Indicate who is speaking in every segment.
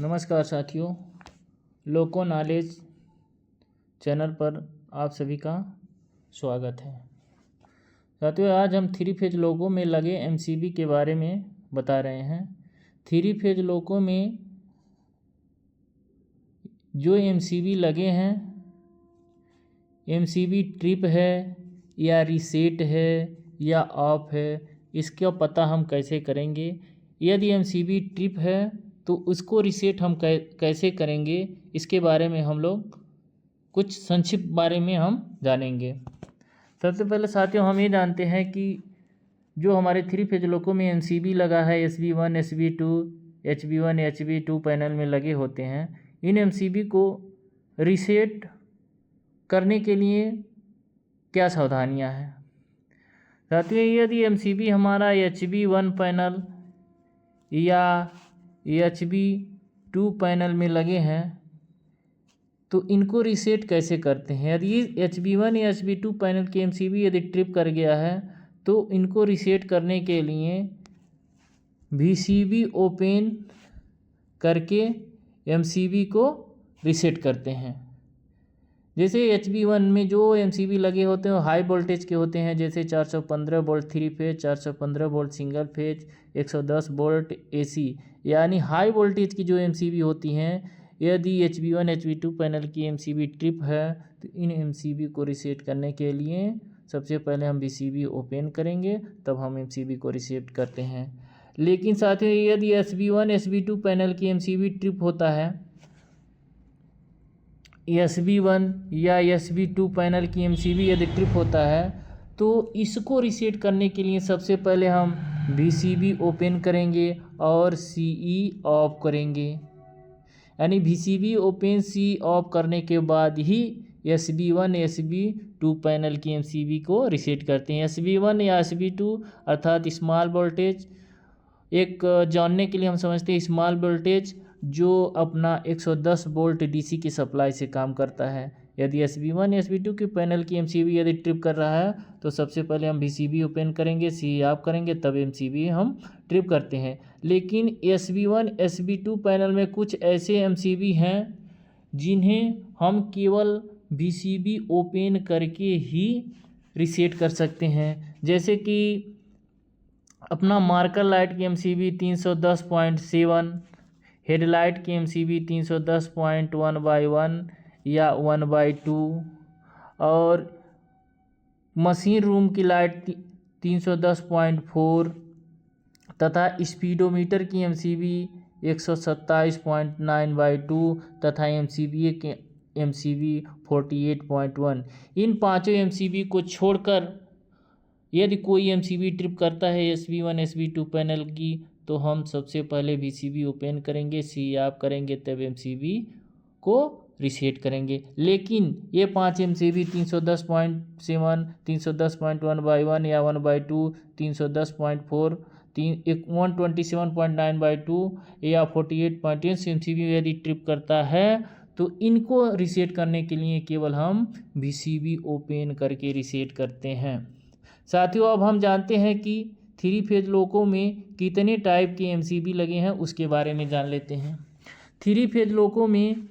Speaker 1: नमस्कार साथियों, लोको knowledge channel पर आप सभी का स्वागत है। साथियों, आज हम थ्री फेज लोको में लगे एमसीबी के बारे में बता रहे हैं। थ्री फेज लोको में जो एमसीबी लगे हैं, एमसीबी ट्रिप है या रीसेट है या ऑफ है, इसका पता हम कैसे करेंगे। यदि एमसीबी ट्रिप है तो उसको रीसेट हम कैसे करेंगे, इसके बारे में हम लोग कुछ संक्षिप्त बारे में हम जानेंगे। सबसे पहले साथियों, हम ये जानते हैं कि जो हमारे थ्री फेज लोको में एमसीबी लगा है, SB1, SB2, HB1, HB2 panel में लगे होते हैं। इन एमसीबी को रीसेट करने के लिए क्या सावधानियां हैं। साथियों, यदि एमसीबी हमारा HB1 पैनल या HB2 पैनल में लगे हैं तो इनको रीसेट कैसे करते हैं। यदि HB1 या HB2 पैनल के एमसीबी यदि ट्रिप कर गया है तो इनको रीसेट करने के लिए VCB ओपन करके एमसीबी को रीसेट करते हैं। जैसे HB1 में जो एमसीबी लगे होते हैं वो हाई वोल्टेज के होते हैं, जैसे 415 volt three phase, 415 volt single phase, 110 volt AC, यानी हाई वोल्टेज की जो एमसीबी होती हैं। यदि HB1 HB2 पैनल की एमसीबी ट्रिप है तो इन एमसीबी को रीसेट करने के लिए सबसे पहले हम VCB ओपन करेंगे, तब हम एमसीबी को रीसेट करते हैं। लेकिन साथ ही यदि SB1 SB2 पैनल की एमसीबी ट्रिप होता है, SB1 या SB2 पैनल की एमसीबी यदि ट्रिप होता है तो इसको रीसेट करने के लिए सबसे पहले हम VCB ओपन करेंगे और CE ऑफ करेंगे। यानी VCB ओपन CE ऑफ करने के बाद ही SB1 SB2 पैनल की एमसीबी को रीसेट करते हैं। SB1 या SB2 अर्थात स्मॉल वोल्टेज, एक जानने के लिए हम समझते हैं स्मॉल वोल्टेज जो अपना 110 वोल्ट DC की सप्लाई से काम करता है। यदि SB1 SB2 के पैनल की एमसीबी यदि ट्रिप कर रहा है तो सबसे पहले हम VCB ओपन करेंगे, CE ऑफ करेंगे, तब एमसीबी हम ट्रिप करते हैं। लेकिन SB1 SB2 पैनल में कुछ ऐसे एमसीबी हैं जिन्हें हम केवल VCB ओपन करके ही रीसेट कर सकते हैं। जैसे कि अपना मार्कर लाइट की एमसीबी 310.7, हेडलाइट की एमसीबी 310.1/1 या 1/2 और मशीन रूम की लाइट 310.4 तथा स्पीडोमीटर की एमसीबी 127.9/2 तथा एमसीबी के एमसीबी 48.1। इन पांचों एमसीबी को छोड़कर यदि कोई एमसीबी ट्रिप करता है SB1 SB2 पैनल की तो हम सबसे पहले VCB ओपन करेंगे, CE ऑफ करेंगे, तब एमसीबी को रीसेट करेंगे। लेकिन ये पांच एमसीबी 310.7, 310.1/1 या 1/2, 310.4, 127.9/2 या 48.1 एमसीबी यदि ट्रिप करता है तो इनको रीसेट करने के लिए केवल हम VCB ओपन करके रीसेट करते हैं। साथियों, अब हम जानते हैं कि थ्री फेज लोको में कितने टाइप के एमसीबी लगे हैं, उसके बारे में जान लेते हैं। थ्री फेज लोको में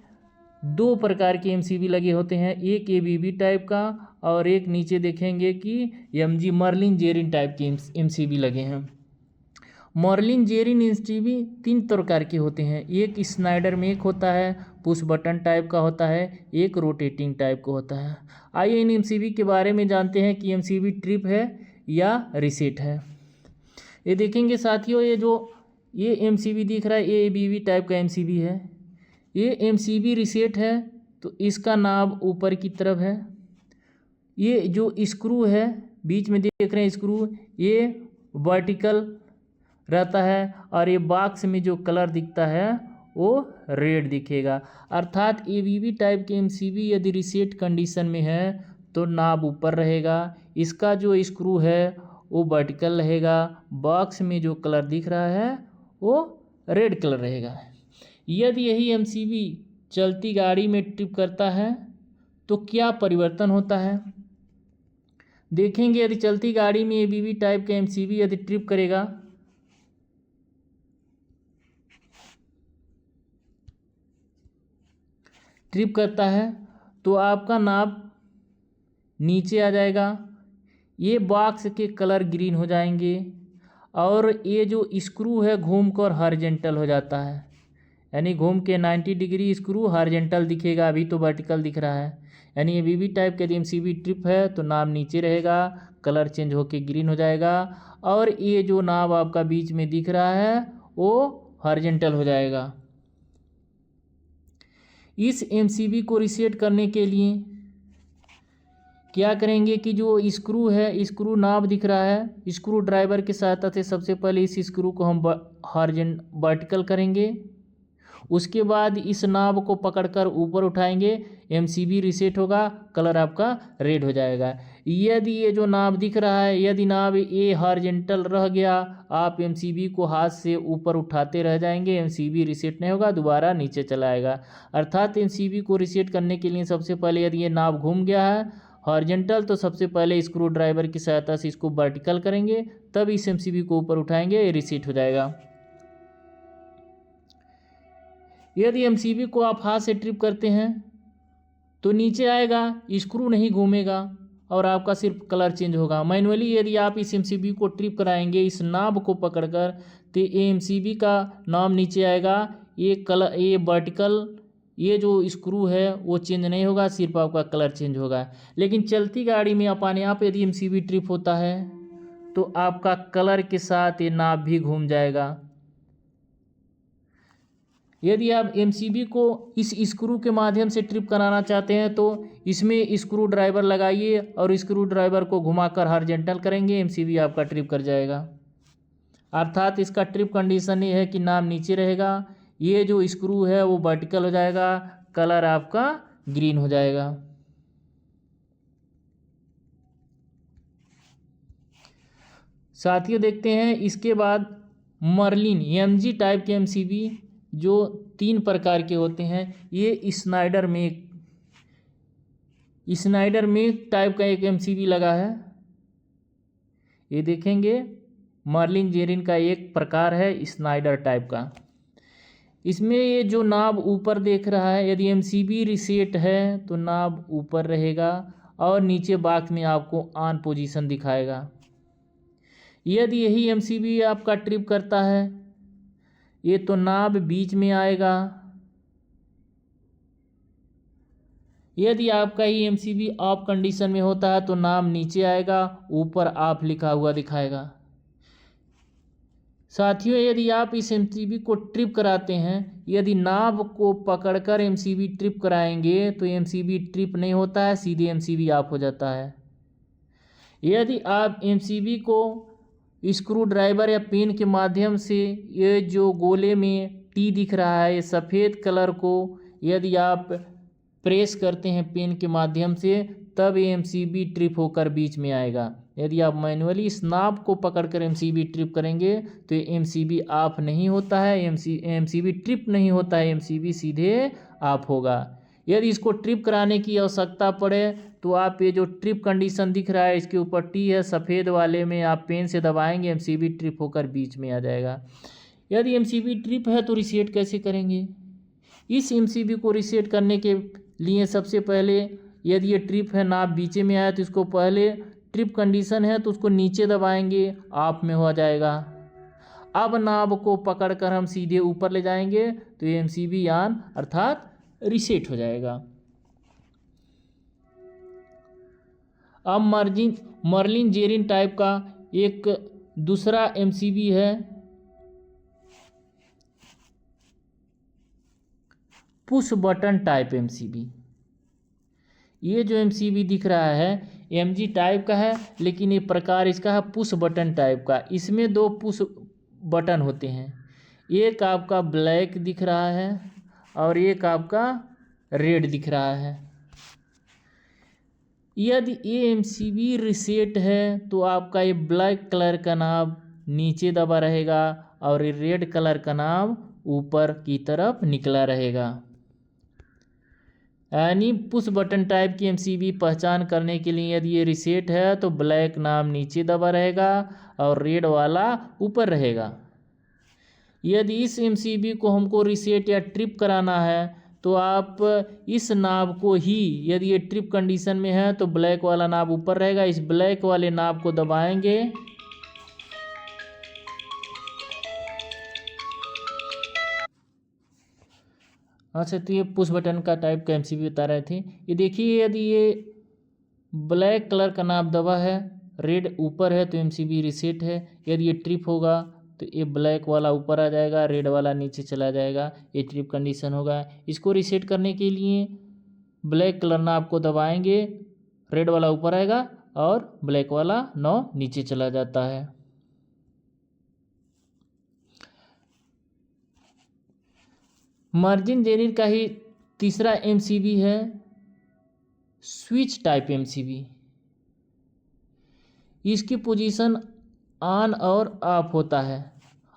Speaker 1: दो प्रकार के एमसीबी लगे होते हैं, एक ABB टाइप का और एक नीचे देखेंगे कि MG मर्लिन जेरिन टाइप के एमसीबी लगे हैं। मर्लिन जेरिन एमसीबी तीन प्रकार के होते हैं, एक स्नाइडर में एक होता है, पुश बटन टाइप का होता है, एक रोटेटिंग टाइप का होता है। आइए इन एमसीबी के बारे में जानते हैं कि एमसीबी ट्रिप है या रीसेट है। ये देखेंगे साथियों, ये एमसीबी दिख रहा है, ये ABB टाइप का एमसीबी है। ये एमसीबी रीसेट है तो इसका नाभ ऊपर की तरफ है। ये जो स्क्रू है बीच में देख रहे हैं स्क्रू, ये वर्टिकल रहता है और ये बॉक्स में जो कलर दिखता है वो रेड दिखेगा। अर्थात ABB टाइप के एमसीबी यदि रीसेट कंडीशन में है तो नाभ ऊपर रहेगा, इसका जो स्क्रू है वो वर्टिकल रहेगा, बॉक्स में जो कलर दिख रहा है वो रेड कलर रहेगा। यदि यही एमसीबी चलती गाड़ी में ट्रिप करता है तो क्या परिवर्तन होता है, देखेंगे। यदि चलती गाड़ी में ABB टाइप का एमसीबी यदि ट्रिप करेगा ट्रिप करता है तो आपका नाभ नीचे आ जाएगा, ये बॉक्स के कलर ग्रीन हो जाएंगे और ये जो स्क्रू है घूम कर हॉरिजॉन्टल हो जाता है, यानी घूम के 90 डिग्री स्क्रू हॉरिजॉन्टल दिखेगा, अभी तो वर्टिकल दिख रहा है। यानी ये वीवी टाइप का एमसीबी ट्रिप है तो नाभ नीचे रहेगा, कलर चेंज होके ग्रीन हो जाएगा और ये जो नाभ आपका बीच में दिख रहा है वो हॉरिजॉन्टल हो जाएगा। इस एमसीबी को रीसेट करने के लिए क्या करेंगे कि जो स्क्रू है, स्क्रू नाभ दिख रहा है, स्क्रू ड्राइवर की सहायता से सबसे पहले इस स्क्रू को हम वर्टिकल करेंगे, उसके बाद इस नाभ को पकड़कर ऊपर उठाएंगे, एमसीबी रीसेट होगा, कलर आपका रेड हो जाएगा। यदि ये जो नाभ दिख रहा है, यदि नाभ ये हॉरिजॉन्टल रह गया, आप एमसीबी को हाथ से ऊपर उठाते रह जाएंगे, एमसीबी रीसेट नहीं होगा, दोबारा नीचे चला आएगा। अर्थात एमसीबी को रीसेट करने के लिए सबसे पहले यदि ये नाभ घूम गया है हॉरिजॉन्टल तो सबसे पहले स्क्रू ड्राइवर की सहायता से इसको वर्टिकल करेंगे, तब इस एमसीबी को ऊपर उठाएंगे, ये रीसेट हो जाएगा। यदि एमसीबी को आप हाथ से ट्रिप करते हैं तो नीचे आएगा, स्क्रू नहीं घूमेगा और आपका सिर्फ कलर चेंज होगा। मैनुअली यदि आप इस एमसीबी को ट्रिप कराएंगे इस नाभ को पकड़कर तो एमसीबी का नाम नीचे आएगा, ये कलर ये वर्टिकल ये जो स्क्रू है वो चेंज नहीं होगा, सिर्फ आपका कलर चेंज होगा। लेकिन चलती गाड़ी में अपने आप यदि एमसीबी ट्रिप होता है तो आपका कलर के साथ ये नाभ भी घूम जाएगा। यदि आप एमसीबी को इस स्क्रू के माध्यम से ट्रिप कराना चाहते हैं तो इसमें स्क्रू ड्राइवर लगाइए और स्क्रू ड्राइवर को घुमाकर हॉरिजॉन्टल करेंगे, एमसीबी आपका ट्रिप कर जाएगा। अर्थात इसका ट्रिप कंडीशन ये है कि नाभ नीचे रहेगा, ये जो स्क्रू है वो वर्टिकल हो जाएगा, कलर आपका ग्रीन हो जाएगा। साथियों देखते हैं इसके बाद मर्लिन एमजी टाइप के एमसीबी जो 3 प्रकार के होते हैं। ये स्नाइडर मेक टाइप का एक एमसीबी लगा है, ये देखेंगे मर्लिन जेरिन का एक प्रकार है स्नाइडर टाइप का। इसमें ये जो नाभ ऊपर देख रहा है, यदि एमसीबी रीसेट है तो नाभ ऊपर रहेगा और नीचे बॉक्स में आपको ऑन पोजीशन दिखाएगा। यदि यही एमसीबी आपका ट्रिप करता है ये तो नाभ बीच में आएगा। यदि आपका ही एमसीबी ऑफ कंडीशन में होता है तो नाभ नीचे आएगा, ऊपर ऑफ लिखा हुआ दिखाएगा। साथियों यदि आप इस एमसीबी को ट्रिप कराते हैं, यदि नाभ को पकड़कर एमसीबी ट्रिप कराएंगे तो एमसीबी ट्रिप नहीं होता है, सीधे एमसीबी ऑफ हो जाता है। यदि आप एमसीबी को स्क्रू ड्राइवर या पेन के माध्यम से ये जो गोले में टी दिख रहा है, ये सफ़ेद कलर को यदि आप प्रेस करते हैं पेन के माध्यम से तब ये एमसीबी ट्रिप होकर बीच में आएगा। यदि आप मैनुअली इस नाभ को पकड़कर एमसीबी ट्रिप करेंगे तो ये एमसीबी ऑफ नहीं होता है, एमसीबी ट्रिप नहीं होता है, एमसीबी सीधे ऑफ होगा। यदि इसको ट्रिप कराने की आवश्यकता पड़े तो आप ये जो ट्रिप कंडीशन दिख रहा है इसके ऊपर टी है सफ़ेद वाले में, आप पेन से दबाएंगे एमसीबी ट्रिप होकर बीच में आ जाएगा। यदि एमसीबी ट्रिप है तो रीसेट कैसे करेंगे? इस एमसीबी को रीसेट करने के लिए सबसे पहले यदि ये ट्रिप है नाभ बीचे में आया तो इसको पहले ट्रिप कंडीशन है तो उसको नीचे दबाएंगे, ऑफ में हो जाएगा। अब नाभ को पकड़कर हम सीधे ऊपर ले जाएंगे तो ये एमसीबी ऑन अर्थात रीसेट हो जाएगा। अब मर्लिन जेरिन टाइप का एक दूसरा एमसीबी है पुश बटन टाइप एमसीबी। ये जो एमसीबी दिख रहा है एमजी टाइप का है, लेकिन ये प्रकार इसका है पुश बटन टाइप का। इसमें 2 पुश बटन होते हैं, एक आपका ब्लैक दिख रहा है और एक आपका रेड दिख रहा है। यदि ये एमसीबी रीसेट है तो आपका ये ब्लैक कलर का नाभ नीचे दबा रहेगा और ये रेड कलर का नाभ ऊपर की तरफ निकला रहेगा। यानी पुश बटन टाइप की एमसीबी पहचान करने के लिए यदि ये रीसेट है तो ब्लैक नाभ नीचे दबा रहेगा और रेड वाला ऊपर रहेगा। यदि इस एमसीबी को हमको रीसेट या ट्रिप कराना है तो आप इस नाब को ही, यदि ये ट्रिप कंडीशन में है तो ब्लैक वाला नाब ऊपर रहेगा, इस ब्लैक वाले नाब को दबाएंगे। अच्छा, तो ये पुश बटन का टाइप का एमसीबी बता रहे थे। ये देखिए, यदि ये ब्लैक कलर का नाब दबा है, रेड ऊपर है तो एमसीबी रिसेट है। यदि ये ट्रिप होगा तो ये ब्लैक वाला ऊपर आ जाएगा, रेड वाला नीचे चला जाएगा, ये ट्रिप कंडीशन होगा। इसको रिसेट करने के लिए ब्लैक कलर नाब को दबाएंगे, रेड वाला ऊपर आएगा और ब्लैक वाला नॉब नीचे चला जाता है। मार्जिन जेनिर का ही तीसरा एमसीबी है स्विच टाइप एमसीबी। इसकी पोजीशन ऑन और ऑफ होता है।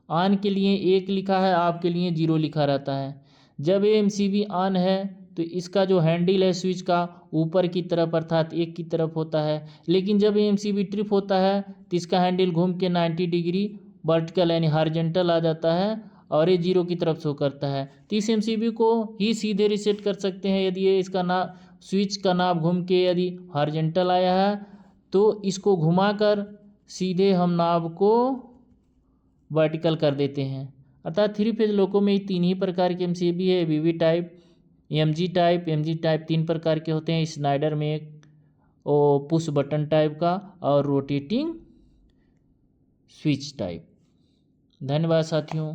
Speaker 1: ऑन के लिए 1 लिखा है, ऑफ के लिए 0 लिखा रहता है। जब ये एमसीबी ऑन है तो इसका जो हैंडल है स्विच का ऊपर की तरफ अर्थात 1 की तरफ होता है, लेकिन जब ये एमसीबी ट्रिप होता है तो इसका हैंडल घूम के 90 डिग्री वर्टिकल यानी हॉरिजॉन्टल आ जाता है और ये 0 की तरफ शो करता है। तो इस एमसीबी को ही सीधे रिसेट कर सकते हैं। यदि ये इसका नाब स्विच का नाब घूम के यदि हॉरिजॉन्टल आया है तो इसको घुमाकर सीधे हम नाब को वर्टिकल कर देते हैं। अर्थात 3 फेज लोको में 3 ही प्रकार के एमसीबी है, वीवी टाइप, एमजी टाइप 3 प्रकार के होते हैं। स्नाइडर में एक पुश बटन टाइप का और रोटेटिंग स्विच टाइप। धन्यवाद साथियों।